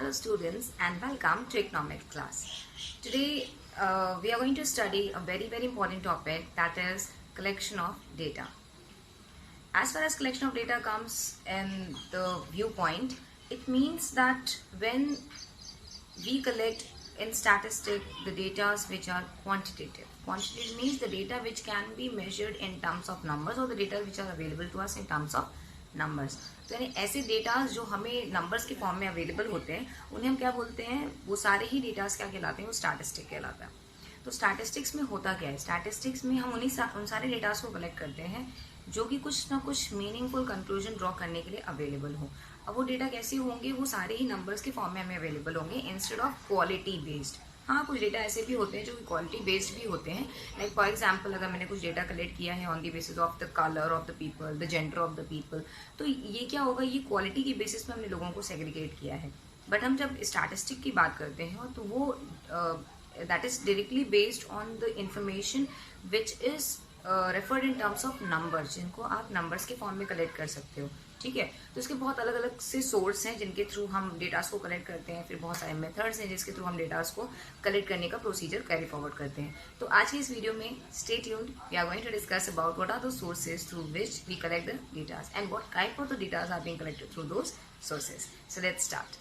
Hello students and welcome to economics class. Today we are going to study a very important topic, that is collection of data. As far as collection of data comes in the viewpoint, it means that when we collect in statistic the data which are quantitative. Quantitative means the data which can be measured in terms of numbers or the data which are available to us in terms of numbers. तो यानी ऐसे datas जो हमें numbers के form में available होते हैं उन्हें हम क्या बोलते हैं, वो सारे ही डेटास क्या कहलाते हैं, वो स्टैटिस्टिक कहलाता है. तो स्टैटिस्टिक्स में होता क्या है, स्टैटिस्टिक्स में हम उन सारे डेटास को कलेक्ट करते हैं जो कि कुछ ना कुछ मीनिंगफुल कंक्लूजन ड्रॉ करने के लिए अवेलेबल हो. अब वो डेटा कैसे होंगे, वो सारे ही नंबर्स के फॉर्म में हमें अवेलेबल होंगे इंस्टेड ऑफ क्वालिटी बेस्ड. हाँ, कुछ डेटा ऐसे भी होते हैं जो क्वालिटी बेस्ड भी होते हैं. लाइक फॉर एग्जांपल अगर मैंने कुछ डेटा कलेक्ट किया है on the basis of the colour of the people, the gender of the people, तो ये क्या होगा, ये क्वालिटी की बेसिस पे हमने लोगों को सेग्रीगेट किया है. बट हम जब स्टैटिस्टिक की बात करते हैं तो वो that is directly based on the information which is referred in terms of numbers, जिनको आप नंबर्स के फॉर्म में कलेक्ट कर सकते हो. ठीक है, तो इसके बहुत अलग अलग से सोर्स हैं जिनके थ्रू हम डेटास को कलेक्ट करते हैं. फिर बहुत सारे मेथड्स हैं जिसके थ्रू हम डेटास को कलेक्ट करने का प्रोसीजर कैरी फॉरवर्ड करते हैं. तो आज की इस वीडियो में stay tuned, we are going to discuss about what are the sources through which we collect the datas and what type of the datas are being collected through those sources. So let's start.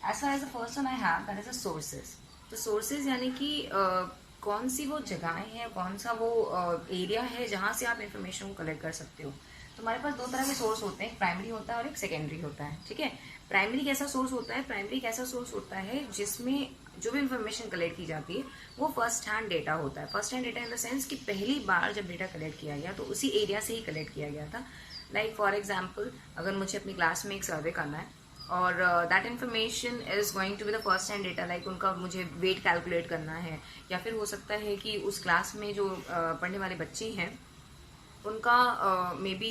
As far as the first one I have, that is the sources. तो sources यानी कि कौन सी वो जगहें हैं, कौन सा वो एरिया है जहाँ से आप इन्फॉर्मेशन को कलेक्ट कर सकते हो. तो हमारे पास दो तरह के सोर्स होते हैं, एक प्राइमरी होता है और एक सेकेंडरी होता है. ठीक है, प्राइमरी कैसा सोर्स होता है, प्राइमरी कैसा सोर्स होता है जिसमें जो भी इन्फॉर्मेशन कलेक्ट की जाती है वो फर्स्ट हैंड डेटा होता है. First hand data in the sense कि पहली बार जब डेटा कलेक्ट किया गया तो उसी एरिया से ही कलेक्ट किया गया था. लाइक फॉर एग्जाम्पल अगर मुझे अपनी क्लास में एक सर्वे करना है और that information is going to be the first hand data, like उनका मुझे वेट कैलकुलेट करना है, या फिर हो सकता है कि उस क्लास में जो पढ़ने वाले बच्चे हैं उनका मे बी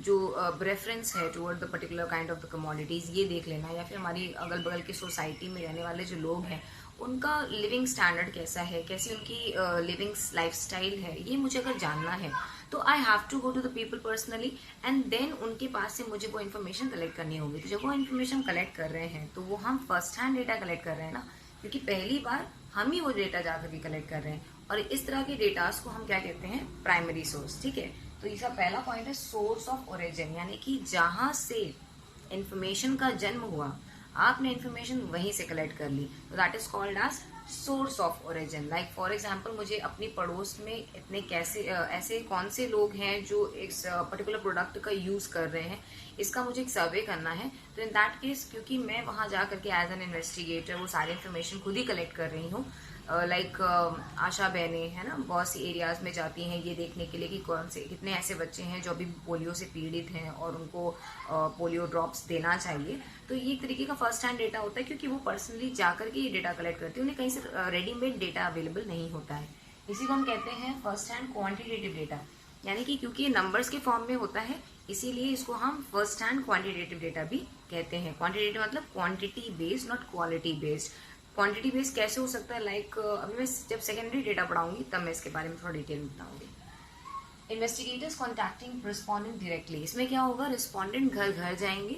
जो प्रेफरेंस है toward the particular kind of the commodities ये देख लेना, या फिर हमारी अगल बगल की सोसाइटी में रहने वाले जो लोग हैं उनका लिविंग स्टैंडर्ड कैसा है, कैसी उनकी लिविंग लाइफस्टाइल है, ये मुझे अगर जानना है तो I have to go to the people personally and then उनके पास से मुझे वो इन्फॉर्मेशन कलेक्ट करनी होगी. तो जब वो इन्फॉर्मेशन कलेक्ट कर रहे हैं तो वो हम फर्स्ट हैंड डेटा कलेक्ट कर रहे हैं ना, क्योंकि पहली बार हम ही वो डेटा जाकर के कलेक्ट कर रहे हैं. और इस तरह के डेटास को हम क्या कहते हैं, प्राइमरी सोर्स. ठीक है, तो इसका पहला पॉइंट है सोर्स ऑफ ओरिजिन, यानी कि जहां से इंफॉर्मेशन का जन्म हुआ आपने इंफॉर्मेशन वहीं से कलेक्ट कर ली, तो that is called as source of origin. Like for example मुझे अपनी पड़ोस में इतने कैसे ऐसे कौन से लोग हैं जो इस पर्टिकुलर प्रोडक्ट का यूज कर रहे हैं, इसका मुझे एक सर्वे करना है. तो इन दैट केस क्योंकि मैं वहां जा करके एज एन इन्वेस्टिगेटर वो सारी इन्फॉर्मेशन खुद ही कलेक्ट कर रही हूँ. लाइक आशा बहनें है ना, बहुत सी एरियाज में जाती हैं ये देखने के लिए कि कौन से कितने ऐसे बच्चे हैं जो अभी पोलियो से पीड़ित हैं और उनको पोलियो ड्रॉप्स देना चाहिए. तो ये एक तरीके का फर्स्ट हैंड डेटा होता है क्योंकि वो पर्सनली जाकर के ये डेटा कलेक्ट करती है, उन्हें कहीं से रेडीमेड डेटा अवेलेबल नहीं होता है. इसी को हम कहते हैं फर्स्ट हैंड क्वान्टिटेटिव डेटा, यानी कि क्योंकि ये नंबर्स के फॉर्म में होता है इसीलिए इसको हम फर्स्ट हैंड क्वान्टिटेटिव डेटा भी कहते हैं. क्वान्टिटेटिव मतलब quantity based, not quality based. Quantity based कैसे हो सकता है, लाइक अभी मैं जब सेकेंडरी डेटा पढ़ाऊंगी तब मैं इसके बारे में थोड़ा डिटेल में बताऊंगी. इन्वेस्टिगेटर्स कॉन्टैक्टिंग रिस्पॉन्डेंट डायरेक्टली, इसमें क्या होगा, रिस्पॉन्डेंट घर घर जाएंगे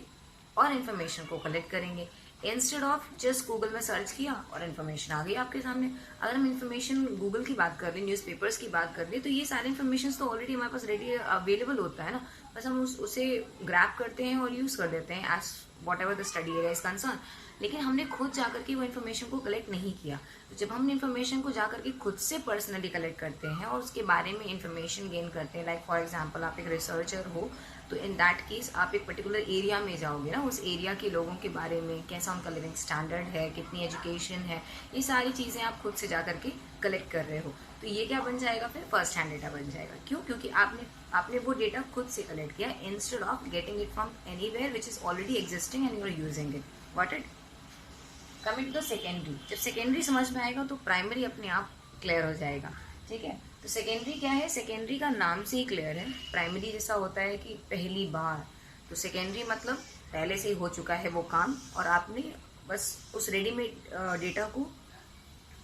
और इन्फॉर्मेशन को कलेक्ट करेंगे इंस्टेड ऑफ जस्ट गूगल में सर्च किया और इन्फॉर्मेशन आ गई आपके सामने. अगर हम इन्फॉर्मेशन गूगल की बात कर रहे हैं, न्यूज़पेपर्स की बात कर रहे हैं, तो ये सारे इन्फॉर्मेशन तो ऑलरेडी हमारे पास रेडी अवेलेबल होता है ना, बस हम उसे ग्रैब करते हैं और यूज कर देते हैं as whatever the study area is concern. लेकिन हमने खुद जाकर के वो इन्फॉर्मेशन को कलेक्ट नहीं किया. तो जब हम इन्फॉर्मेशन को जाकर के खुद से पर्सनली कलेक्ट करते हैं और उसके बारे में इन्फॉर्मेशन गेन करते हैं, लाइक फॉर एग्जांपल आप एक रिसर्चर हो तो इन दैट केस आप एक पर्टिकुलर एरिया में जाओगे ना, उस एरिया के लोगों के बारे में, कैसा उनका लिविंग स्टैंडर्ड है, कितनी एजुकेशन है, ये सारी चीज़ें आप खुद से जाकर के कलेक्ट कर रहे हो. तो ये क्या बन जाएगा, फिर फर्स्ट हैंड डेटा बन जाएगा. क्यों, क्योंकि आपने वो डेटा खुद से कलेक्ट किया instead of getting it from anywhere which is already existing and you are using it. What it. Coming to the secondary, जब सेकेंडरी समझ में आएगा तो प्राइमरी अपने आप क्लियर हो जाएगा. ठीक है, तो सेकेंडरी क्या है, सेकेंडरी का नाम से ही क्लियर है. प्राइमरी जैसा होता है कि पहली बार, तो सेकेंडरी मतलब पहले से ही हो चुका है वो काम और आपने बस उस रेडीमेड डेटा को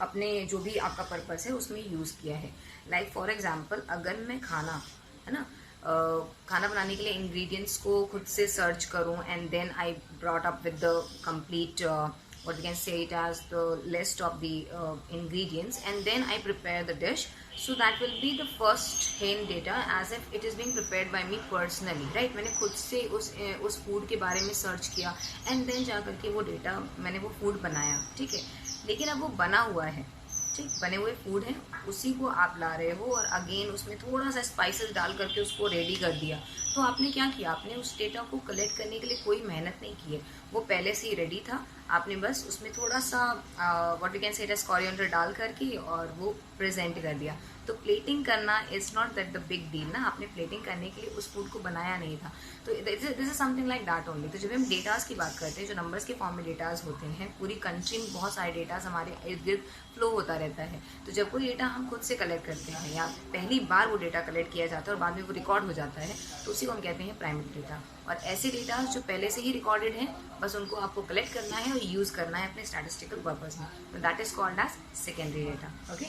अपने जो भी आपका पर्पस है उसमें यूज़ किया है. लाइक फॉर एग्जांपल अगर मैं खाना है ना खाना बनाने के लिए इंग्रेडिएंट्स को खुद से सर्च करूं and then I brought up with the complete what we can say it as the list of the ingredients, and then I prepare the dish. So that will be the first hand data as if it is being prepared by me personally, right? मैंने खुद से उस food के बारे में search किया and then जा करके वो डेटा मैंने वो फूड बनाया, ठीक है। लेकिन अब वो बना हुआ है, ठीक, बने हुए फूड है, उसी को आप ला रहे हो और अगेन उसमें थोड़ा सा स्पाइसेस डाल करके उसको रेडी कर दिया। तो आपने क्या किया, आपने उस डेटा को कलेक्ट करने के लिए कोई मेहनत नहीं की है, वो पहले से ही रेडी था। आपने बस उसमें थोड़ा सा what we can say it as coriander डाल करके और वो प्रेजेंट कर दिया। तो प्लेटिंग करना is not that the big deal ना, आपने प्लेटिंग करने के लिए उस फूड को बनाया नहीं था। तो this is something like that only. तो जब हम डेटाज की बात करते हैं, जो नंबर्स के फॉर्म में डेटाज होते हैं, पूरी कंट्री में बहुत सारे डेटाज हमारे इर्द गिर्द फ्लो होता रहता है। तो जब कोई डेटा हम खुद से कलेक्ट करते हैं या पहली बार वो डेटा कलेक्ट किया जाता है और बाद में वो रिकॉर्ड हो जाता है, तो उसी को हम कहते हैं प्राइमरी डेटा। और ऐसे डेटा जो पहले से ही रिकॉर्डेड हैं, बस उनको आपको कलेक्ट करना है और यूज करना है अपने स्टैटिस्टिकल पर्पज में, तो that is called as secondary data. Okay,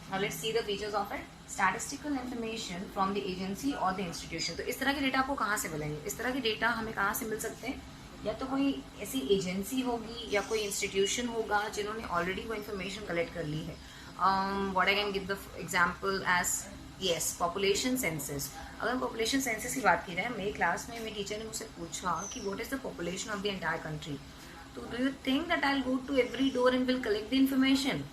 now let's see the features of it. Statistical information from the agency और द इंस्टीट्यूशन। तो इस तरह के डेटा आपको कहाँ से मिलेंगे? इस तरह के डेटा हमें कहाँ से मिल सकते हैं? या तो कोई ऐसी एजेंसी होगी या कोई इंस्टीट्यूशन होगा जिन्होंने ऑलरेडी वो इन्फॉर्मेशन कलेक्ट कर ली है। What I can give the example as yes, population census. अगर पॉपुलेशन सेंसस की बात की जाए, मेरी क्लास में मेरी टीचर ने मुझसे पूछा कि what is the population of the entire country. तो do you think that I will go to every door and will collect the information?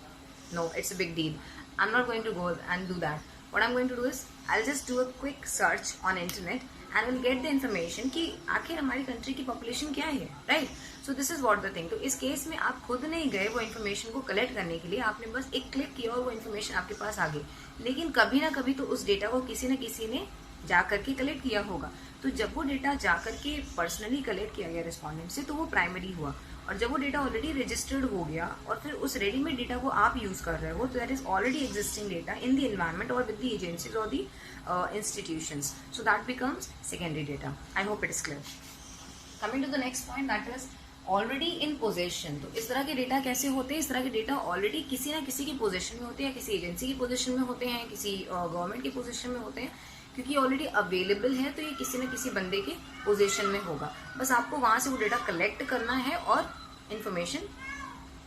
No, it's a big deal. I'm not going to go and do that. What I'm going to do is I'll just do a quick search on internet and will get the information कि आखिर हमारी country की population क्या है, right? So this is what the thing. तो इस case में आप खुद नहीं गए वो इन्फॉर्मेशन को कलेक्ट करने के लिए, आपने बस एक क्लिक किया और वो इन्फॉर्मेशन आपके पास आ गई। लेकिन कभी ना कभी तो उस डेटा को किसी न किसी ने जा करके कलेक्ट किया होगा। तो जब वो डेटा जा करके पर्सनली कलेक्ट किया गया रिस्पॉन्डेंट से, तो वो प्राइमरी हुआ। और जब वो डेटा ऑलरेडी रजिस्टर्ड हो गया और फिर उस रेडीमेड डेटा को आप यूज कर रहे हो, तो that is already existing data in the environment और विद द एजेंसीज और the institutions, so that becomes secondary data. I hope it is clear. Coming to the next point, that is already in possession. तो इस तरह के data कैसे होते हैं? इस तरह के डेटा ऑलरेडी किसी ना किसी की पोजेशन में होते हैं, किसी एजेंसी की पोजेशन में होते हैं, किसी गवर्नमेंट की पोजेशन में होते हैं। क्योंकि ऑलरेडी अवेलेबल है तो ये किसी न किसी बंदे के पोजीशन में होगा। बस आपको वहां से वो डेटा कलेक्ट करना है और information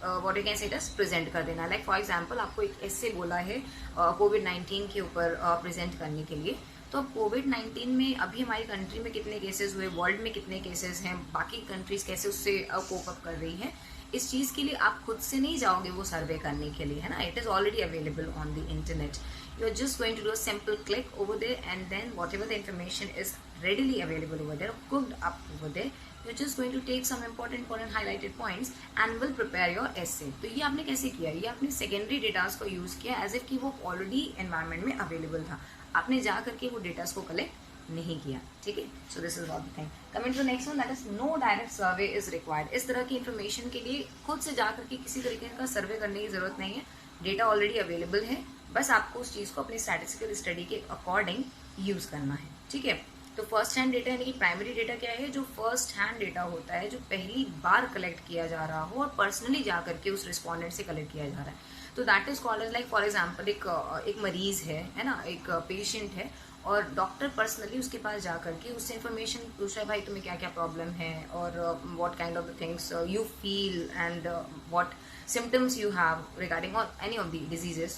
what you can say it as present कर देना। लाइक फॉर एग्जांपल, आपको एक ऐसे बोला है कोविड-19 के ऊपर प्रेजेंट करने के लिए। तो अब कोविड-19 में अभी हमारी कंट्री में कितने केसेस हुए, वर्ल्ड में कितने केसेस हैं, बाकी कंट्रीज कैसे उससे कोप अप कर रही है, इस चीज़ के लिए आप खुद से नहीं जाओगे वो सर्वे करने के लिए, है ना। It is already available on the internet. You are just going to do a simple click over there, and then whatever the information is readily available over there, cooked up over there, you're just going to take some important highlighted points and will prepare your essay. तो ये आपने कैसे किया? ये आपने secondary datas को use किया as if कि वो ऑलरेडी एनवायरमेंट में अवेलेबल था, आपने जा करके वो डेटास को कलेक्ट नहीं किया, ठीक है। So this is what the thing. Coming to next one, that is no direct survey is required. इस तरह की इन्फॉर्मेशन के लिए खुद से जा करके किसी तरीके का सर्वे करने की जरूरत नहीं है, डेटा ऑलरेडी अवेलेबल है, बस आपको उस चीज़ को अपनी स्टैटिस्टिकल स्टडी के अकॉर्डिंग यूज करना है, ठीक है। तो फर्स्ट हैंड डेटा यानी कि प्राइमरी डेटा क्या है? जो फर्स्ट हैंड डेटा होता है, जो पहली बार कलेक्ट किया जा रहा हो और पर्सनली जा करके उस रिस्पॉन्डेंट से कलेक्ट किया जा रहा है, तो that is called as like for example एक मरीज है ना, एक पेशेंट है और डॉक्टर पर्सनली उसके पास जा करके उससे इन्फॉर्मेशन पूछ रहा है, भाई तुम्हें क्या क्या प्रॉब्लम है और what kind of the things you feel and what symptoms you have regarding or any of the diseases,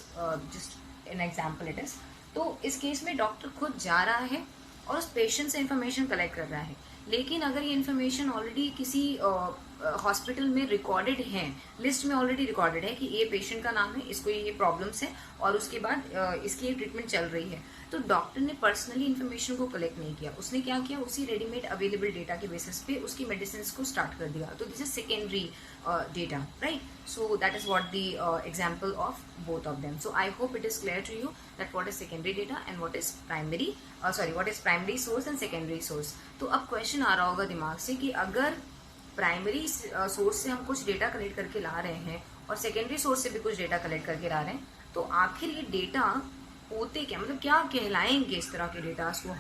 just an example it is। तो इस केस में डॉक्टर खुद जा रहा है और उस पेशेंट से इन्फॉर्मेशन कलेक्ट कर रहा है। लेकिन अगर ये इन्फॉर्मेशन ऑलरेडी किसी हॉस्पिटल में रिकॉर्डेड है, लिस्ट में ऑलरेडी रिकॉर्डेड है कि ये पेशेंट का नाम है, इसको ये प्रॉब्लम्स है और उसके बाद इसकी ये ट्रीटमेंट चल रही है, तो डॉक्टर ने पर्सनली इन्फॉर्मेशन को कलेक्ट नहीं किया, उसने क्या किया, उसी रेडीमेड अवेलेबल डेटा के बेसिस पे उसकी मेडिसिन को स्टार्ट कर दिया। तो this is secondary data, right. So that is what the example of both of them. So I hope it is clear to you that what is secondary data and what is primary what is primary source and secondary source. तो अब question आ रहा होगा दिमाग से कि अगर primary source से हम कुछ डेटा कलेक्ट करके ला रहे हैं और सेकेंडरी सोर्स से भी कुछ डेटा कलेक्ट करके ला रहे हैं, तो आखिर ये डेटा होते क्या, मतलब क्या कहलाएंगे इस तरह के डेटास को,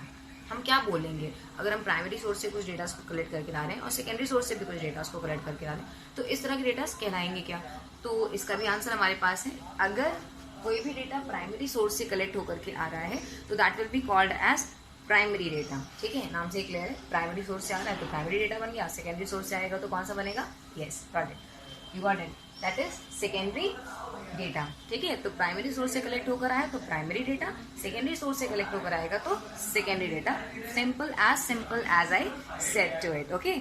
हम क्या बोलेंगे अगर हम प्राइमरी सोर्स से कुछ डेटा को कलेक्ट करके ला रहे हैं और सेकेंडरी सोर्स से भी कुछ डेटा को कलेक्ट करके ला रहे हैं, तो इस तरह के डेटा कहलाएंगे क्या? तो इसका भी आंसर हमारे पास है। अगर कोई भी डेटा प्राइमरी सोर्स से कलेक्ट होकर के आ रहा है तो that will be called as primary data, ठीक है, नाम से क्लियर है, प्राइमरी सोर्स से आ रहा है तो प्राइमरी डेटा बन गया, सेकेंडरी सोर्स से आएगा तो कौन सा बनेगा, yes got it, you got it, that is secondary data, ठीक है। तो प्राइमरी सोर्स से कलेक्ट होकर आया तो प्राइमरी डेटा, सेकेंडरी सोर्स से कलेक्ट होकर आएगा तो secondary data, simple as I said to it, okay,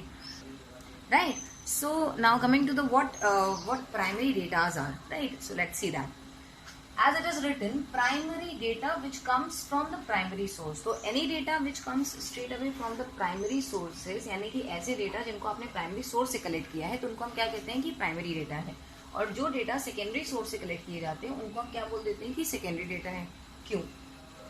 right. So now coming to the what primary datas are, right? So let's see that. As it is written, primary data which comes from the primary source. So any data which comes straight away from the primary sources, यानी कि ऐसे data जिनको आपने primary source से collect किया है तो उनको हम क्या कहते हैं कि प्राइमरी डेटा है, और जो डेटा सेकेंडरी सोर्स से कलेक्ट किए जाते हैं उनको हम क्या बोल देते हैं कि सेकेंडरी डेटा है। क्यों?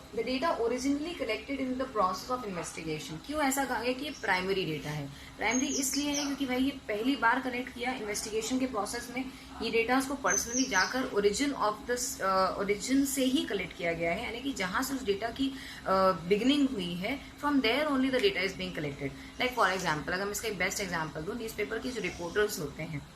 The data originally collected in the process of investigation. क्यों ऐसा कहा गया कि ये प्राइमरी डेटा है? प्राइमरी इसलिए है क्योंकि भाई ये पहली बार कलेक्ट किया इन्वेस्टिगेशन के प्रोसेस में, ये डेटा उसको पर्सनली जाकर ओरिजिन से ही कलेक्ट किया गया है, यानी कि जहां से उस डेटा की बिगिनिंग हुई है, from there only the data is being collected. Like for example, अगर मैं इसका एक बेस्ट एग्जाम्पल दूँ, न्यूज़पेपर के जो रिपोर्टर्स होते हैं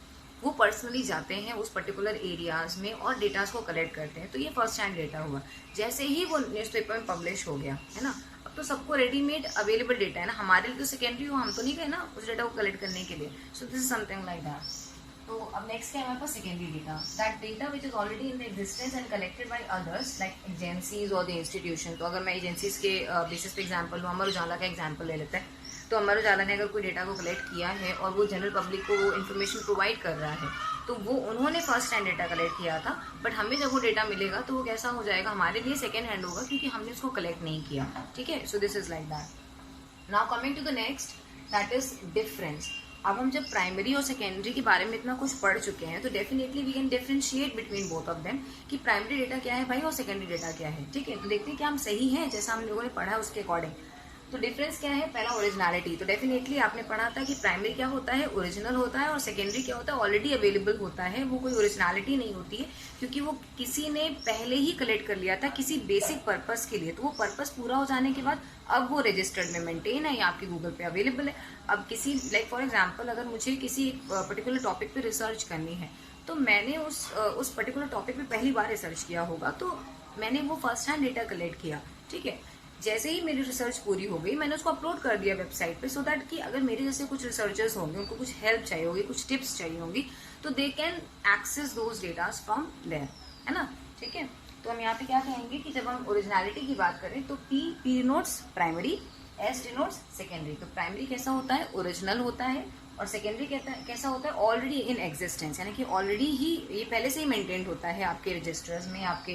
वो पर्सनली जाते हैं उस पर्टिकुलर एरियाज में और डेटास को कलेक्ट करते हैं, तो ये फर्स्ट हैंड डेटा हुआ। जैसे ही वो न्यूज़पेपर में पब्लिश हो गया है ना, अब तो सबको रेडीमेड अवेलेबल डेटा है ना, हमारे लिए तो सेकेंडरी हो, हम तो नहीं गए ना उस डेटा को कलेक्ट करने के लिए। So this is something like that. तो अब नेक्स्ट क्या है हमारे पास, secondary data, that data which is already in the existence and collected by others like agencies और द इंस्टीट्यूशन। तो अगर मैं एजेंसीज के बेसिस पे एग्जाम्पल लूँ, अमर उजाला का एग्जाम्पल ले लेते हैं, तो अमर उजाला ने अगर कोई डेटा को कलेक्ट किया है और वो जनरल पब्लिक को वो इन्फॉर्मेशन प्रोवाइड कर रहा है, तो वो उन्होंने फर्स्ट हैंड डेटा कलेक्ट किया था, बट हमें जब वो डेटा मिलेगा तो वो कैसा हो जाएगा, हमारे लिए सेकेंड हैंड होगा क्योंकि हमने उसको कलेक्ट नहीं किया, ठीक है। So this is like that. Now coming to the next, that is difference. अब हम जब प्राइमरी और सेकेंडरी के बारे में इतना कुछ पढ़ चुके हैं तो definitely we can differentiate between both of them कि प्राइमरी डेटा क्या है भाई और सेकेंडरी डेटा क्या है, ठीक है। तो देखते हैं कि हम सही हैं जैसा हम लोगों ने पढ़ा है उसके अकॉर्डिंग। तो डिफरेंस क्या है, पहला ओरिजिनलिटी। तो डेफिनेटली आपने पढ़ा था कि प्राइमरी क्या होता है, ओरिजिनल होता है, और सेकेंडरी क्या होता है, ऑलरेडी अवेलेबल होता है, वो कोई ओरिजिनलिटी नहीं होती है क्योंकि वो किसी ने पहले ही कलेक्ट कर लिया था किसी बेसिक पर्पस के लिए। तो वो पर्पस पूरा हो जाने के बाद अब वो रजिस्टर्ड में मेंटेन है या आपकी गूगल पे अवेलेबल है। अब किसी लाइक फॉर एग्जाम्पल अगर मुझे किसी पर्टिकुलर टॉपिक पे रिसर्च करनी है तो मैंने उस पर्टिकुलर टॉपिक पे पहली बार रिसर्च किया होगा, तो मैंने वो फर्स्ट हैंड डेटा कलेक्ट किया, ठीक है। जैसे ही मेरी रिसर्च पूरी हो गई मैंने उसको अपलोड कर दिया वेबसाइट पे, सो दैट कि अगर मेरे जैसे कुछ रिसर्चर्स होंगे, उनको कुछ हेल्प चाहिए होगी, कुछ टिप्स चाहिए होंगी, तो they can access those datas from there, है ना, ठीक है। तो हम यहाँ पे क्या कहेंगे कि जब हम ओरिजिनलिटी की बात करें तो P denotes primary, S denotes secondary. तो प्राइमरी कैसा होता है, ओरिजिनल होता है, और सेकेंडरी कैसा होता है, ऑलरेडी इन एग्जिस्टेंस, यानी कि ऑलरेडी ही ये पहले से ही मेंटेन्ड होता है आपके रजिस्टर्स में, आपके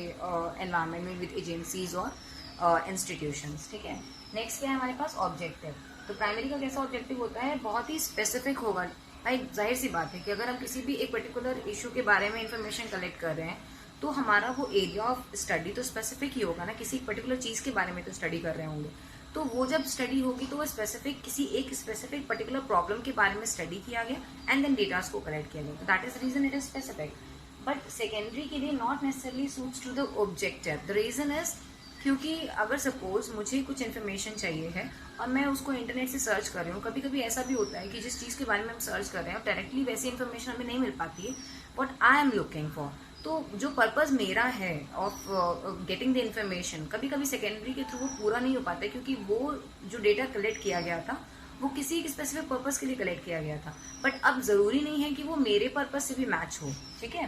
एनवायरमेंट में विद एजेंसीज और इंस्टीट्यूशंस, ठीक है। नेक्स्ट क्या है हमारे पास, ऑब्जेक्टिव। तो प्राइमरी का कैसा ऑब्जेक्टिव होता है, बहुत ही स्पेसिफिक होगा। भाई जाहिर सी बात है कि अगर हम किसी भी एक पर्टिकुलर इशू के बारे में इंफॉर्मेशन कलेक्ट कर रहे हैं तो हमारा वो एरिया ऑफ स्टडी तो स्पेसिफिक ही होगा ना, किसी पर्टिकुलर चीज़ के बारे में तो स्टडी कर रहे होंगे, तो वो जब स्टडी होगी तो वो स्पेसिफिक किसी एक स्पेसिफिक पर्टिकुलर प्रॉब्लम के बारे में स्टडी किया गया एंड देन डेटास को कलेक्ट किया गया, तो that is reason it is specific. But secondary के लिए not necessarily suits to the objective. The reason is क्योंकि अगर सपोज मुझे कुछ इन्फॉर्मेशन चाहिए है और मैं उसको इंटरनेट से सर्च कर रही हूँ, कभी कभी ऐसा भी होता है कि जिस चीज़ के बारे में हम सर्च कर रहे हैं डायरेक्टली वैसी इन्फॉर्मेशन हमें नहीं मिल पाती है what I am looking for. तो जो पर्पस मेरा है ऑफ गेटिंग द इन्फॉर्मेशन, कभी कभी सेकेंडरी के थ्रू वो पूरा नहीं हो पाता है क्योंकि वो जो डेटा कलेक्ट किया गया था वो किसी एक स्पेसिफिक पर्पस के लिए कलेक्ट किया गया था, बट अब जरूरी नहीं है कि वो मेरे पर्पस से भी मैच हो, ठीक है।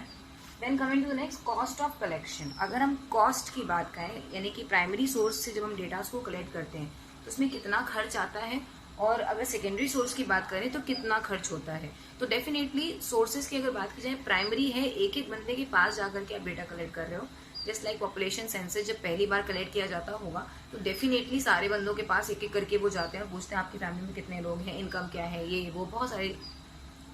Then coming to the next, cost of collection. अगर हम कॉस्ट की बात करें, यानी कि प्राइमरी सोर्स से जब हम डेटास को कलेक्ट करते हैं तो उसमें कितना खर्च आता है, और अगर सेकेंडरी सोर्स की बात करें तो कितना खर्च होता है, तो डेफिनेटली सोर्सेज की अगर बात की जाए, प्राइमरी है एक एक बंदे के पास जाकर के आप डेटा कलेक्ट कर रहे हो, जस्ट लाइक पॉपुलेशन सेंसस जब पहली बार कलेक्ट किया जाता होगा तो डेफिनेटली सारे बंदों के पास एक एक करके वो जाते हैं और पूछते हैं आपकी फैमिली में कितने लोग हैं, इनकम क्या है, ये वो बहुत सारी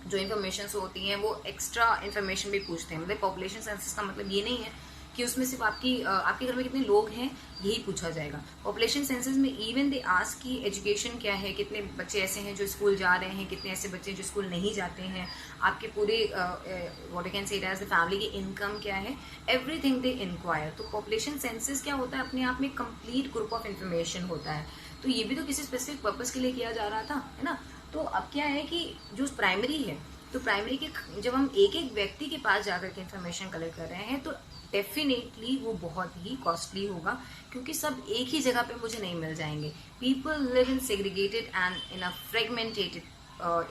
जो इन्फॉर्मेशन होती हैं वो एक्स्ट्रा इन्फॉर्मेशन भी पूछते हैं। मतलब पॉपुलेशन सेंसस का मतलब ये नहीं है कि उसमें सिर्फ आपके घर में कितने लोग हैं यही पूछा जाएगा। पॉपुलेशन सेंसस में इवन दे आस्क की एजुकेशन क्या है, कितने बच्चे ऐसे हैं जो स्कूल जा रहे हैं, कितने ऐसे बच्चे जो स्कूल नहीं जाते हैं, आपके पूरे what I can say as the family की इनकम क्या है, एवरीथिंग दे इंक्वायर। तो पॉपुलेशन सेंसस क्या होता है, अपने आप में कंप्लीट ग्रुप ऑफ इन्फॉर्मेशन होता है, तो ये भी तो किसी स्पेसिफिक पर्पज के लिए किया जा रहा था, है ना। तो अब क्या है कि जो प्राइमरी है तो प्राइमरी के जब हम एक एक व्यक्ति के पास जाकर के इन्फॉर्मेशन कलेक्ट कर रहे हैं तो डेफिनेटली वो बहुत ही कॉस्टली होगा, क्योंकि सब एक ही जगह पे मुझे नहीं मिल जाएंगे. People live in segregated and in a fragmented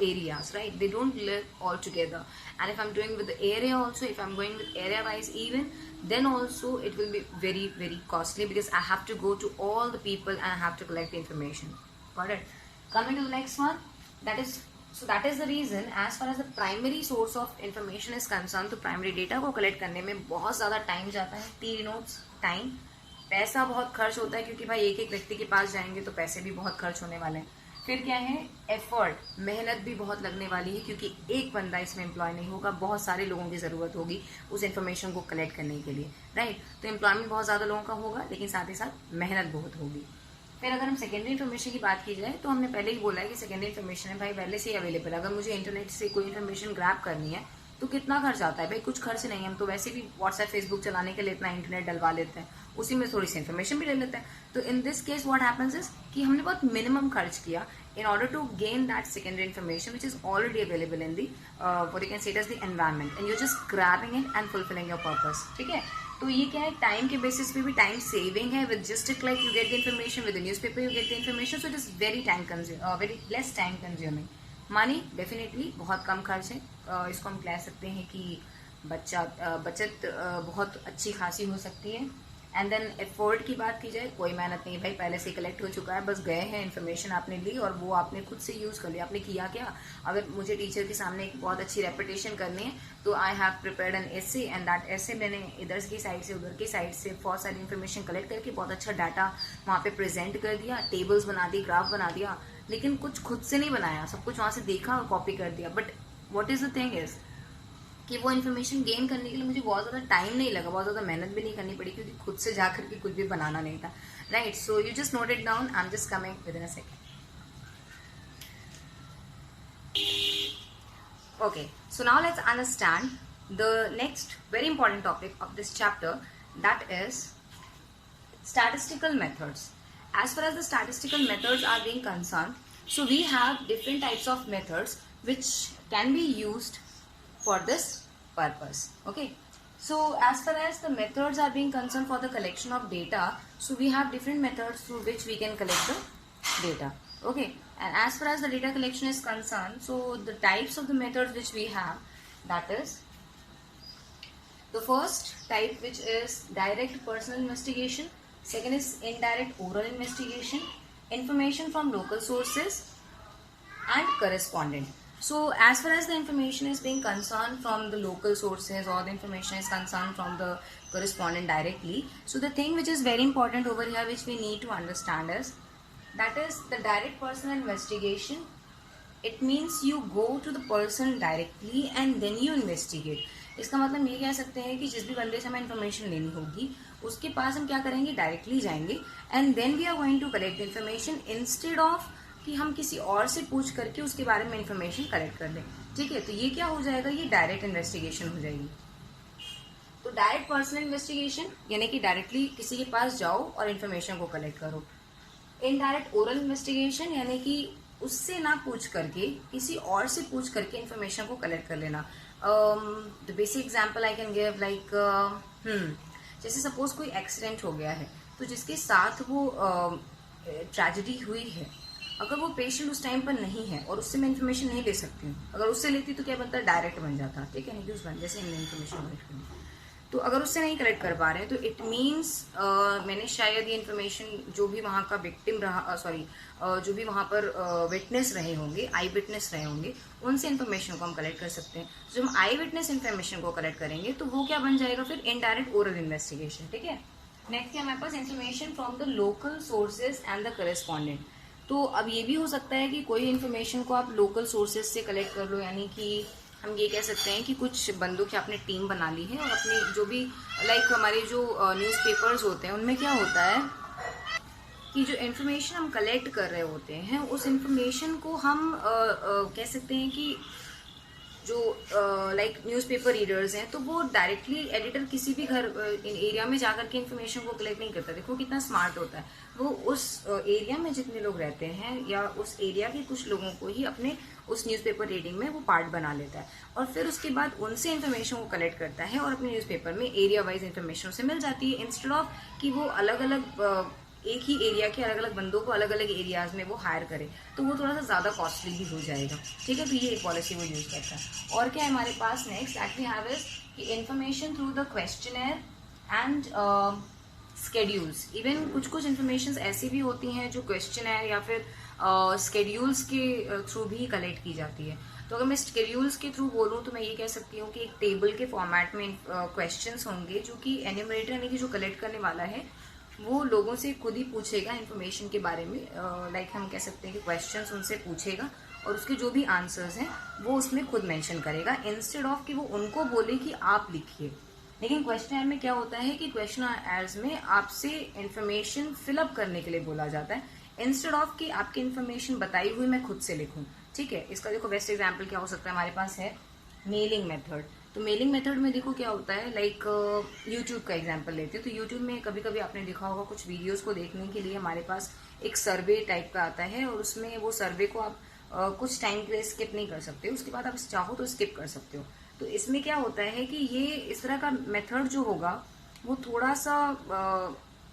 areas, right? They don't live all together. And if I'm doing with the area also, if I'm going with area wise even, then also it will be very very costly, because I have to go to all the people and I have to collect the information. Got it? Coming to the next one, that is the reason, as far as the primary source of information is concerned, तो primary data को collect करने में बहुत ज़्यादा time जाता है. T denotes time. पैसा बहुत खर्च होता है, क्योंकि भाई एक एक व्यक्ति के पास जाएंगे तो पैसे भी बहुत खर्च होने वाले हैं. फिर क्या है, एफर्ट, मेहनत भी बहुत लगने वाली है, क्योंकि एक बंदा इसमें एम्प्लॉय नहीं होगा, बहुत सारे लोगों की ज़रूरत होगी उस इन्फॉर्मेशन को कलेक्ट करने के लिए, राइट? तो एम्प्लॉयमेंट बहुत ज़्यादा लोगों का होगा, लेकिन साथ ही साथ मेहनत बहुत होगी. फिर अगर हम सेकेंडरी इन्फॉर्मेशन की बात की जाए, तो हमने पहले ही बोला है कि सेकेंडरी इन्फॉर्मेशन है भाई पहले से ही अवेलेबल. अगर मुझे इंटरनेट से कोई इन्फॉर्मेशन ग्रैब करनी है तो कितना खर्च आता है भाई? कुछ खर्च नहीं है, हम तो वैसे भी व्हाट्सएप फेसबुक चलाने के लिए इतना इंटरनेट डलवा लेते हैं, उसी में थोड़ी सी इन्फॉर्मेशन भी ले लेते हैं. तो in this case what happens is कि हमने बहुत मिनिमम खर्च किया in order to gain that secondary information which is already available in the what you can say it as the environment, and you're just grabbing it and fulfilling your purpose. ठीक है? तो ये क्या है, time के basis पे भी time saving है. With just a click you get the information, with the newspaper you get the information, so it is very less time consuming. Money definitely बहुत कम खर्च है. इसको हम कह सकते हैं कि बचत बहुत अच्छी खासी हो सकती है. एंड देन एफर्ट की बात की जाए, कोई मेहनत नहीं भाई, पहले से कलेक्ट हो चुका है, बस गए हैं, इन्फॉर्मेशन आपने ली और वो आपने खुद से यूज़ कर लिया. आपने किया क्या, अगर मुझे टीचर के सामने एक बहुत अच्छी रेपिटेशन करनी है तो I have prepared an essay, and that essay मैंने इधर की साइड से उधर की साइड से बहुत सारी इन्फॉर्मेशन कलेक्ट करके बहुत अच्छा डाटा वहाँ पे प्रेजेंट कर दिया, टेबल्स बना दी, ग्राफ बना दिया, लेकिन कुछ खुद से नहीं बनाया, सब कुछ वहाँ से देखा और कॉपी कर दिया. But what is the thing is कि वो इन्फॉर्मेशन गेन करने के लिए मुझे बहुत ज़्यादा टाइम नहीं लगा, बहुत ज़्यादा मेहनत भी नहीं करनी पड़ी, क्योंकि खुद से जाकर के कुछ भी बनाना नहीं था, right? So you just note it down, I am just coming with in a second. Okay, so now let's understand the next very important topic of this chapter, that is statistical methods. As far as the statistical methods are being concerned, so we have different types of methods which can be used for this purpose. Okay, so as far as the methods are being concerned for the collection of data, so we have different methods through which we can collect the data. Okay, and as far as the data collection is concerned, so the types of the methods which we have, that is the first type, which is direct personal investigation. Second is indirect oral investigation, information from local sources, and correspondent. So as far as the information is being concerned from the local sources, or the information is concerned from the correspondent directly, so the thing which is very important over here which we need to understand is, that is the direct personal investigation. It means you go to the person directly and then you investigate. इसका मतलब ये कह सकते हैं कि जिस भी बंदे से हमें इन्फॉर्मेशन लेनी होगी उसके पास हम क्या करेंगे, डायरेक्टली जाएंगे, and then we are going to collect information, instead of कि हम किसी और से पूछ करके उसके बारे में इन्फॉर्मेशन कलेक्ट कर लें. ठीक है, तो ये क्या हो जाएगा, ये डायरेक्ट इन्वेस्टिगेशन हो जाएगी. तो डायरेक्ट पर्सनल इन्वेस्टिगेशन यानी कि डायरेक्टली किसी के पास जाओ और इन्फॉर्मेशन को कलेक्ट करो. इनडायरेक्ट ओरल इन्वेस्टिगेशन यानी कि उससे ना पूछ करके किसी और से पूछ करके इन्फॉर्मेशन को कलेक्ट कर लेना. The basic example I can give like, जैसे सपोज कोई एक्सीडेंट हो गया है, तो जिसके साथ वो ट्रेजेडी हुई है, अगर वो पेशेंट उस टाइम पर नहीं है और उससे मैं इन्फॉर्मेशन नहीं ले सकती हूँ, अगर उससे लेती तो क्या बनता है, डायरेक्ट बन जाता. ठीक है, न्यूज़ बन, जैसे हमने इन्फॉर्मेशन कलेक्ट करनी. तो अगर उससे नहीं कलेक्ट कर पा रहे हैं तो इट मीन्स मैंने शायद ये इन्फॉर्मेशन जो भी वहाँ का विक्टिम रहा, जो भी वहाँ पर विटनेस रहे होंगे, आई विटनेस रहे होंगे, उनसे इन्फॉर्मेशन को हम कलेक्ट कर सकते हैं. जब हम आई विटनेस इन्फॉर्मेशन को कलेक्ट करेंगे तो वो क्या बन जाएगा फिर, इनडायरेक्ट ओरल इन्वेस्टिगेशन. ठीक है, नेक्स्ट है हमारे पास information from the local sources and the correspondent. तो अब ये भी हो सकता है कि कोई इन्फॉर्मेशन को आप लोकल सोर्सेज से कलेक्ट कर लो, यानी कि हम ये कह सकते हैं कि कुछ बंदों की आपने टीम बना ली है और अपनी जो भी लाइक हमारे जो न्यूज़पेपर्स होते हैं उनमें क्या होता है कि जो इन्फॉर्मेशन हम कलेक्ट कर रहे होते हैं उस इन्फॉर्मेशन को हम कह सकते हैं कि जो लाइक न्यूज़पेपर रीडर्स हैं तो वो डायरेक्टली एडिटर किसी भी घर एरिया में जाकर के इन्फॉर्मेशन को कलेक्ट नहीं करता. देखो कितना स्मार्ट होता है वो, उस एरिया में जितने लोग रहते हैं या उस एरिया के कुछ लोगों को ही अपने उस न्यूज़पेपर रीडिंग में वो पार्ट बना लेता है और फिर उसके बाद उनसे इन्फॉर्मेशन को कलेक्ट करता है और अपने न्यूज़पेपर में एरिया वाइज इन्फॉर्मेशन उसे मिल जाती है, इंस्टेड ऑफ कि वो अलग अलग एक ही एरिया के अलग अलग बंदों को अलग अलग एरियाज में वो हायर करे, तो वो थोड़ा सा ज़्यादा कॉस्टली भी हो जाएगा। ठीक है, तो ये एक पॉलिसी वो यूज़ करता है। और क्या है हमारे पास next that we have is कि information through the questionnaire and schedules. Even कुछ कुछ इन्फॉर्मेशन ऐसी भी होती हैं जो क्वेश्चनर या फिर स्केड्यूल्स के थ्रू भी कलेक्ट की जाती है। तो अगर मैं स्केड्यूल्स के थ्रू बोलूँ तो मैं ये कह सकती हूँ कि एक टेबल के फॉर्मेट में क्वेश्चंस होंगे जो कि एन्यूमरेटर यानी कि जो कलेक्ट करने वाला है वो लोगों से खुद ही पूछेगा इन्फॉर्मेशन के बारे में। लाइक हम कह सकते हैं कि क्वेश्चंस उनसे पूछेगा और उसके जो भी आंसर्स हैं वो उसमें खुद मेंशन करेगा, इंस्टेड ऑफ कि वो उनको बोले कि आप लिखिए। लेकिन क्वेश्चन में क्या होता है कि क्वेश्चन एर्स में आपसे इन्फॉर्मेशन फिलअप करने के लिए बोला जाता है, इंस्टेड ऑफ कि आपकी इन्फॉर्मेशन बताई हुई मैं खुद से लिखूं। ठीक है, इसका देखो बेस्ट एग्जाम्पल क्या हो सकता है, हमारे पास है मेलिंग मेथड। तो मेलिंग मेथड में देखो क्या होता है, लाइक यूट्यूब का एग्जांपल लेते हैं। तो यूट्यूब में कभी कभी आपने देखा होगा कुछ वीडियोस को देखने के लिए हमारे पास एक सर्वे टाइप का आता है और उसमें वो सर्वे को आप कुछ टाइम के लिए स्किप नहीं कर सकते, उसके बाद आप चाहो तो स्किप कर सकते हो। तो इसमें क्या होता है कि ये इस तरह का मेथड जो होगा वो थोड़ा सा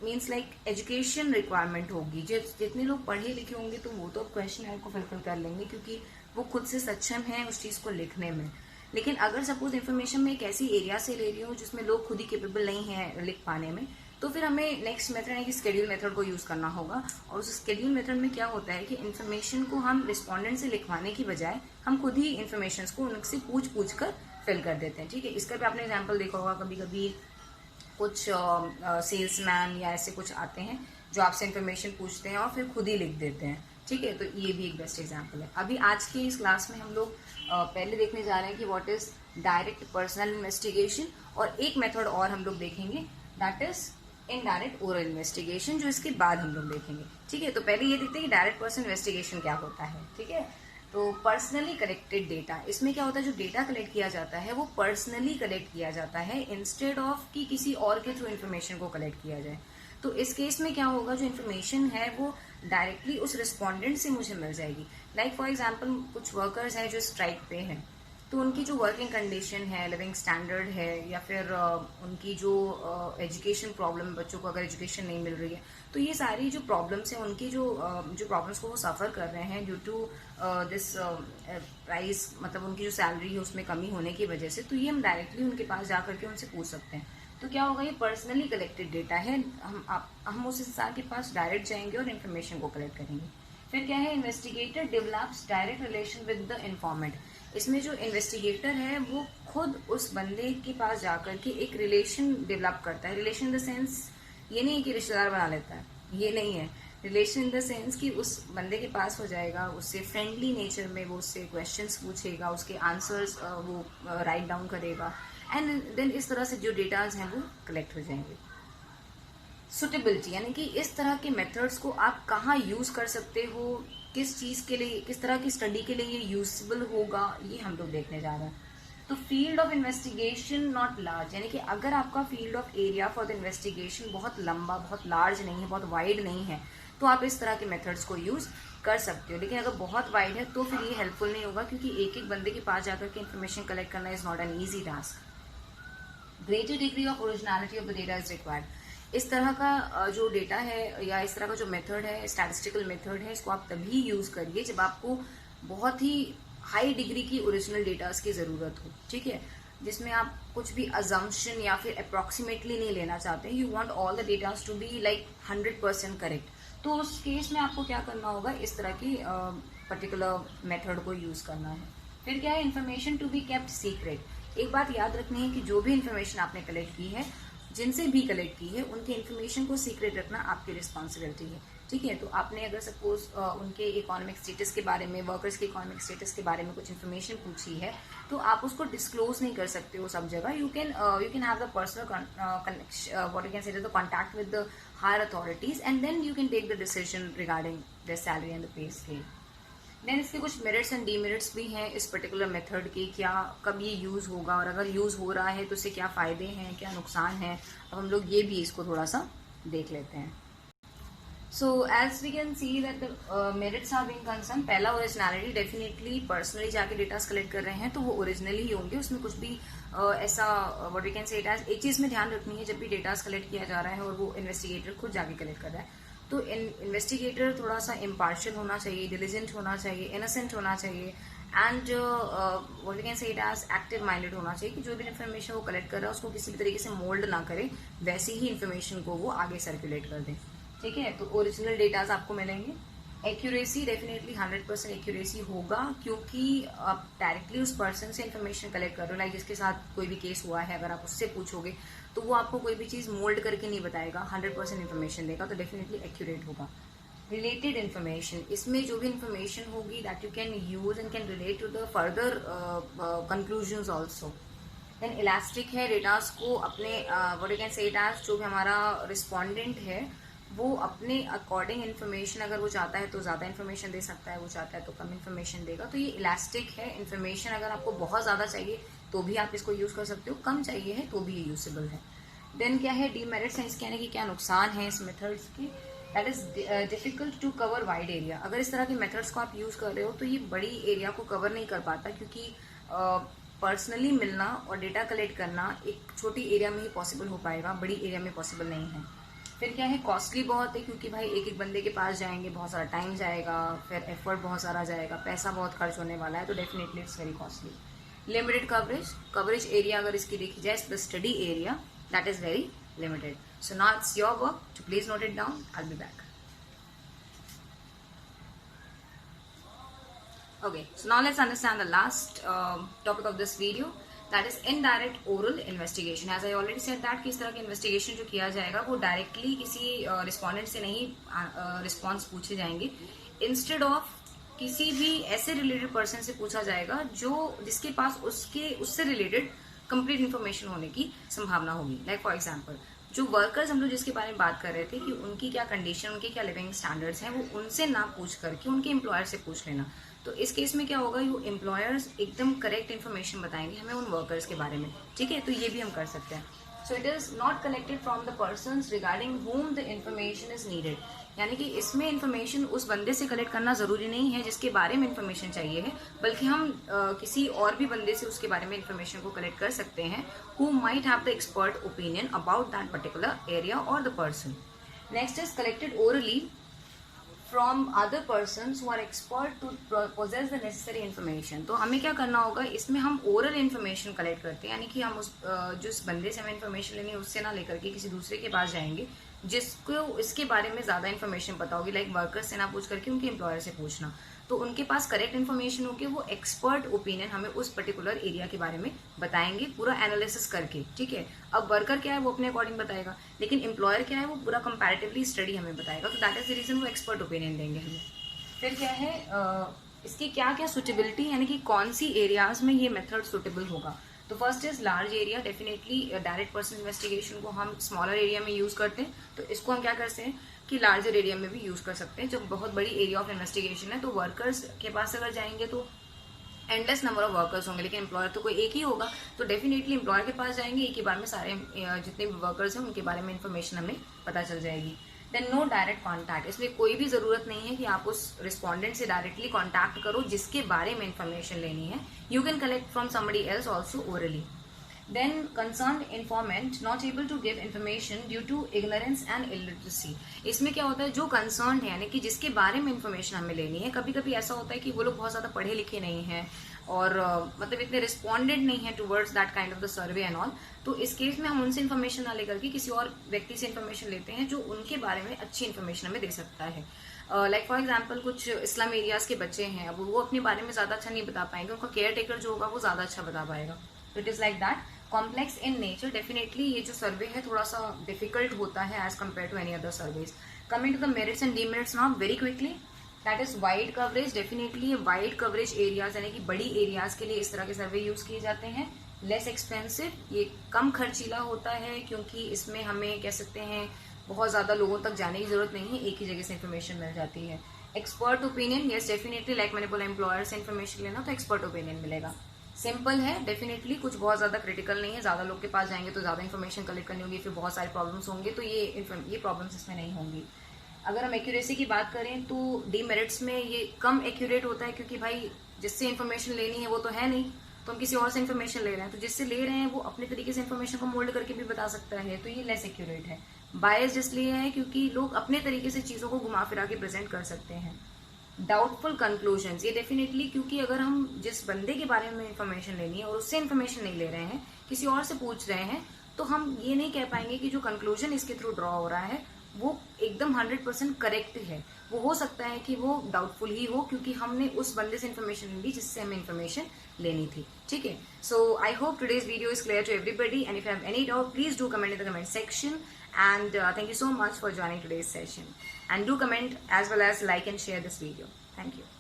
मीन्स लाइक एजुकेशन रिक्वायरमेंट होगी। जितने लोग पढ़े लिखे होंगे तो वो तो क्वेश्चन को फुलफिल कर लेंगे क्योंकि वो खुद से सक्षम है उस चीज को लिखने में। लेकिन अगर सपोज इन्फॉर्मेशन में एक ऐसी एरिया से ले रही हूँ जिसमें लोग खुद ही केपेबल नहीं है लिख पाने में, तो फिर हमें नेक्स्ट मेथड है कि स्केड्यूल मेथड को यूज करना होगा। और उस स्केड्यूल मेथड में क्या होता है कि इन्फॉर्मेशन को हम रिस्पोंडेंट से लिखवाने की बजाय हम खुद ही इन्फॉर्मेशन को उनसे पूछ कर फिल कर देते हैं। ठीक है, इसका भी आपने एग्जाम्पल देखा होगा, कभी कभी कुछ सेल्समैन या ऐसे कुछ आते हैं जो आपसे इन्फॉर्मेशन पूछते हैं और फिर खुद ही लिख देते हैं। ठीक है, तो ये भी एक बेस्ट एग्जाम्पल है। अभी आज की इस क्लास में हम लोग पहले देखने जा रहे हैं कि what is direct personal investigation, और एक मेथड और हम लोग देखेंगे that is indirect oral investigation, जो इसके बाद हम लोग देखेंगे। ठीक है, तो पहले ये देखते हैं कि डायरेक्ट पर्सनल इन्वेस्टिगेशन क्या होता है। ठीक है, तो पर्सनली कलेक्टेड डेटा, इसमें क्या होता है जो डेटा कलेक्ट किया जाता है वो पर्सनली कलेक्ट किया जाता है इंस्टेड ऑफ कि किसी और के थ्रू इन्फॉर्मेशन को कलेक्ट किया जाए। तो इस केस में क्या होगा, जो इन्फॉर्मेशन है वो डायरेक्टली उस रिस्पोंडेंट से मुझे मिल जाएगी। लाइक फॉर एग्जांपल कुछ वर्कर्स हैं जो स्ट्राइक पे हैं, तो उनकी जो वर्किंग कंडीशन है, लिविंग स्टैंडर्ड है, या फिर उनकी जो एजुकेशन प्रॉब्लम, बच्चों को अगर एजुकेशन नहीं मिल रही है, तो ये सारी जो प्रॉब्लम्स हैं उनकी जो प्रॉब्लम्स को वो सफ़र कर रहे हैं ड्यू टू दिस प्राइस, मतलब उनकी जो सैलरी है उसमें कमी होने की वजह से, तो ये हम डायरेक्टली उनके पास जा करके उनसे पूछ सकते हैं। तो क्या होगा, ये पर्सनली कलेक्टेड डेटा है, हम उस इंसान के पास डायरेक्ट जाएंगे और इन्फॉर्मेशन को कलेक्ट करेंगे। फिर क्या है, investigator develops direct relation with the informant. इसमें जो इन्वेस्टिगेटर है वो खुद उस बंदे के पास जाकर के एक रिलेशन डेवलप करता है। रिलेशन इन द सेंस ये नहीं है कि रिश्तेदार बना लेता है, ये नहीं है। रिलेशन इन द सेंस कि उस बंदे के पास हो जाएगा, उससे फ्रेंडली नेचर में वो उससे क्वेश्चंस पूछेगा, उसके आंसर्स वो राइट डाउन करेगा, एंड देन इस तरह से जो डेटाज हैं वो कलेक्ट हो जाएंगे। सुटेबिलिटी, यानी कि इस तरह के मेथड्स को आप कहाँ यूज कर सकते हो, किस चीज के लिए, किस तरह की स्टडी के लिए ये यूजेबल होगा, ये हम लोग देखने जा रहे हैं। तो field of investigation not large, यानी कि अगर आपका field of area for the investigation बहुत लंबा, बहुत लार्ज नहीं है, बहुत वाइड नहीं है, तो आप इस तरह के मेथड्स को यूज कर सकते हो। लेकिन अगर बहुत वाइड है तो फिर ये हेल्पफुल नहीं होगा, क्योंकि एक एक बंदे के पास जाकर के इन्फॉर्मेशन कलेक्ट करना is not an easy task. Greater degree of originality of the data is required. इस तरह का जो डेटा है या इस तरह का जो मेथड है, स्टैटिस्टिकल मेथड है, इसको आप तभी यूज करिए जब आपको बहुत ही हाई डिग्री की ओरिजिनल डेटास की जरूरत हो। ठीक है, जिसमें आप कुछ भी अजम्पशन या फिर अप्रोक्सीमेटली नहीं लेना चाहते, you want all the datas to be like 100% correct. तो उस केस में आपको क्या करना होगा, इस तरह की पर्टिकुलर मेथड को यूज करना है। फिर क्या है, information to be kept secret. एक बात याद रखनी है कि जो भी इन्फॉर्मेशन आपने कलेक्ट की है, जिनसे भी कलेक्ट की है, उनके इन्फॉर्मेशन को सीक्रेट रखना आपकी रिस्पॉन्सिबिलिटी है। ठीक है, तो आपने अगर सपोज उनके इकोनॉमिक स्टेटस के बारे में, वर्कर्स के इकोनॉमिक स्टेटस के बारे में कुछ इन्फॉर्मेशन पूछी है, तो आप उसको डिस्क्लोज नहीं कर सकते हो सब जगह। You can have the personal what you can say the contact with the higher authorities, and then you can take the decision regarding the salary and the pay scale. Then इसके कुछ merits and demerits भी हैं इस particular method के, क्या कब ये use होगा, और अगर यूज हो रहा है तो इससे क्या फायदे हैं, क्या नुकसान है। अब हम लोग ये भी इसको थोड़ा सा देख लेते हैं। So as we can see that the merits are being concerned, पहला ओरिजिनलिटी, डेफिनेटली पर्सनली जाके डेटास कलेक्ट कर रहे हैं तो वो ओरिजिनली ही होंगे, उसमें कुछ भी ऐसा what we can say it as. एक चीज में ध्यान रखनी है, जब भी डेटास कलेक्ट किया जा रहा है और वो इन्वेस्टिगेटर खुद जाके कलेक्ट कर रहा है, तो इन्वेस्टिगेटर थोड़ा सा इम्पार्शियल होना चाहिए, डिलिजेंट होना चाहिए, इनोसेंट होना चाहिए, and what we can say it as active minded होना चाहिए कि जो भी इन्फॉर्मेशन वो कलेक्ट कर रहा है उसको किसी भी तरीके से मोल्ड ना करे, वैसी ही इन्फॉर्मेशन को वो आगे सर्कुलेट कर दे। ठीक है, तो ओरिजिनल डेटाज आपको मिलेंगे। एक्यूरेसी डेफिनेटली 100% एक्यूरेसी होगा, क्योंकि आप डायरेक्टली उस पर्सन से इन्फॉर्मेशन कलेक्ट कर रहे हो। लाइक जिसके साथ कोई भी केस हुआ है, अगर आप उससे पूछोगे तो वो आपको कोई भी चीज मोल्ड करके नहीं बताएगा, 100% इन्फॉर्मेशन देगा, तो डेफिनेटली एक्यूरेट होगा। रिलेटेड इन्फॉर्मेशन, इसमें जो भी इन्फॉर्मेशन होगी that you can use and can relate to the further conclusions also. Then elastic है, डेटास को अपने what you can say it as, जो भी हमारा रिस्पॉन्डेंट है वो अपने अकॉर्डिंग इन्फॉर्मेशन, अगर वो चाहता है तो ज़्यादा इन्फॉर्मेशन दे सकता है, वो चाहता है तो कम इन्फॉर्मेशन देगा। तो ये इलास्टिक है। इन्फॉर्मेशन अगर आपको बहुत ज़्यादा चाहिए तो भी आप इसको यूज़ कर सकते हो, कम चाहिए है तो भी ये यूजेबल है। देन क्या है, डीमेरिट्स हैं इसके, यानी कि क्या नुकसान है इस मेथड्स के। That is difficult to cover wide area. अगर इस तरह के मेथड्स को आप यूज़ कर रहे हो तो ये बड़ी एरिया को कवर नहीं कर पाता, क्योंकि पर्सनली मिलना और डेटा कलेक्ट करना एक छोटी एरिया में ही पॉसिबल हो पाएगा, बड़ी एरिया में पॉसिबल नहीं है। फिर क्या है, कॉस्टली बहुत है, क्योंकि भाई एक एक बंदे के पास जाएंगे, बहुत सारा टाइम जाएगा, फिर एफर्ट बहुत सारा जाएगा, पैसा बहुत खर्च होने वाला है, तो definitely it's very costly. Limited coverage, coverage area अगर इसकी देखी जाए, the study area that is very limited. So now it's your work to please note it down. I will be back. Okay, so now let's understand the last topic of this video, that is indirect oral investigation. As I already said that किस तरह की investigation जो किया जाएगा वो directly किसी respondent से नहीं response पूछे जाएंगे, instead of किसी भी ऐसे related person से पूछा जाएगा जो जिसके पास उससे related complete information होने की संभावना होगी। Like for example, जो वर्कर्स हम लोग जिसके बारे में बात कर रहे थे कि उनकी क्या कंडीशन, उनके क्या लिविंग स्टैंडर्ड्स हैं, वो उनसे ना पूछ करके उनके एम्प्लॉयर से पूछ लेना। तो इस केस में क्या होगा, वो एम्प्लॉयर्स एकदम करेक्ट इन्फॉर्मेशन बताएंगे हमें उन वर्कर्स के बारे में। ठीक है, तो ये भी हम कर सकते हैं। So it is not collected from the persons regarding whom the information is needed, यानी कि इसमें इन्फॉर्मेशन उस बंदे से कलेक्ट करना जरूरी नहीं है जिसके बारे में इन्फॉर्मेशन चाहिए है, बल्कि हम किसी और भी बंदे से उसके बारे में इन्फॉर्मेशन को कलेक्ट कर सकते हैं, who might have the expert opinion about that particular area or the person. Next is collected orally from other persons who are expert to possess the necessary information. तो हमें क्या करना होगा, इसमें हम ओरल इन्फॉर्मेशन कलेक्ट करते हैं, यानी कि हम उस जिस बंदे से हमें इन्फॉर्मेशन लेनी है उससे ना लेकर के किसी दूसरे के पास जाएंगे जिसको इसके बारे में ज़्यादा इन्फॉर्मेशन पता होगी। लाइक वर्कर्स से ना पूछ करके उनके एम्प्लॉयर से पूछना, तो उनके पास करेक्ट इन्फॉर्मेशन होगी, वो एक्सपर्ट ओपिनियन हमें उस पर्टिकुलर एरिया के बारे में बताएंगे पूरा एनालिसिस करके। ठीक है, अब वर्कर क्या है वो अपने अकॉर्डिंग बताएगा, लेकिन एम्प्लॉयर क्या है वो पूरा कंपैरेटिवली स्टडी हमें बताएगा, तो दैट इज द रीजन वो एक्सपर्ट ओपिनियन देंगे हमें। फिर क्या है, इसकी क्या क्या सुटेबिलिटी, यानी कि कौन सी एरियाज में ये मेथड सुटेबल होगा। तो first is large area, definitely direct person investigation को हम स्मॉलर एरिया में यूज करते हैं, तो इसको हम क्या करते हैं कि लार्जर एरिया में भी यूज कर सकते हैं। जब बहुत बड़ी एरिया ऑफ इन्वेस्टिगेशन है तो वर्कर्स के पास अगर जाएंगे तो एंडलेस नंबर ऑफ वर्कर्स होंगे, लेकिन एम्प्लॉयर तो कोई एक ही होगा, तो डेफिनेटली एम्प्लॉयर के पास जाएंगे, एक ही बार में सारे जितने भी वर्कर्स हैं उनके बारे में इन्फॉर्मेशन हमें पता चल जाएगी। देन नो डायरेक्ट कॉन्टैक्ट, इसमें कोई भी जरूरत नहीं है कि आप उस रिस्पॉन्डेंट से डायरेक्टली कॉन्टैक्ट करो जिसके बारे में इन्फॉर्मेशन लेनी है, you can collect from somebody else also orally. Then concerned informant not able to give information due to ignorance and illiteracy. इसमें क्या होता है, जो concerned है यानी कि जिसके बारे में information हमें लेनी है, कभी कभी ऐसा होता है कि वो लोग बहुत ज्यादा पढ़े लिखे नहीं हैं और मतलब इतने रिस्पॉन्डेंट नहीं है towards that kind of the survey and all, तो इस केस में हम उनसे इन्फॉर्मेशन ना लेकर के किसी और व्यक्ति से इन्फॉर्मेशन लेते हैं जो उनके बारे में अच्छी इन्फॉर्मेशन हमें दे सकता है। लाइक फॉर एग्जाम्पल कुछ इस्लाम एरियाज के बच्चे हैं, अब वो अपने बारे में ज्यादा अच्छा नहीं बता पाएंगे, उनका केयर टेकर जो होगा वो ज्यादा अच्छा बता पाएगा, तो it is like that. Complex in nature, definitely ये जो सर्वे है थोड़ा सा डिफिकल्ट होता है as compare to any other surveys. Coming to the merits and demerits now very quickly, that is wide coverage, definitely ये वाइड कवरेज एरियाज यानी कि बड़ी एरियाज के लिए इस तरह के सर्वे यूज किए जाते हैं। लेस एक्सपेंसिव, ये कम खर्चीला होता है क्योंकि इसमें हमें कह सकते हैं बहुत ज्यादा लोगों तक जाने की जरूरत नहीं है, एक ही जगह से इन्फॉर्मेशन मिल जाती है। Expert opinion, yes definitely, like मैंने बोला एम्प्लॉयर से इन्फॉर्मेशन लेना तो एक्सपर्ट ओपिनियन मिलेगा। सिंपल है डेफिनेटली, कुछ बहुत ज्यादा क्रिटिकल नहीं है, ज्यादा लोग के पास जाएंगे तो ज्यादा इन्फॉर्मेशन कलेक्ट करनी होगी, फिर बहुत सारे प्रॉब्लम्स होंगे, तो ये प्रॉब्लम्स इसमें नहीं होंगी। अगर हम एक्यूरेसी की बात करें तो डीमेरिट्स में ये कम एक्यूरेट होता है, क्योंकि भाई जिससे इन्फॉर्मेशन लेनी है वो तो है नहीं, तो हम किसी और से इन्फॉर्मेशन ले रहे हैं, तो जिससे ले रहे हैं वो अपने तरीके से इन्फॉर्मेशन को मोल्ड करके भी बता सकता है, तो ये लेस एक्यूरेट है। बायस इसलिए है क्योंकि लोग अपने तरीके से चीज़ों को घुमा फिरा के प्रेजेंट कर सकते हैं। डाउटफुल कंक्लूजन्स, ये डेफिनेटली, क्योंकि अगर हम जिस बंदे के बारे में इन्फॉर्मेशन लेनी है और उससे इन्फॉर्मेशन नहीं ले रहे हैं, किसी और से पूछ रहे हैं, तो हम ये नहीं कह पाएंगे कि जो कंक्लूजन इसके थ्रू ड्रॉ हो रहा है वो एकदम 100% करेक्ट है। वो हो सकता है कि वो डाउटफुल ही हो, क्योंकि हमने उस बंदे से इन्फॉर्मेशन ली जिससे हमें इन्फॉर्मेशन लेनी थी। ठीक है, so I hope today's video is clear to everybody, and if you have any doubt please do comment in the comment section, and thank you so much for joining today's session, and do comment as well as like and share this video. Thank you.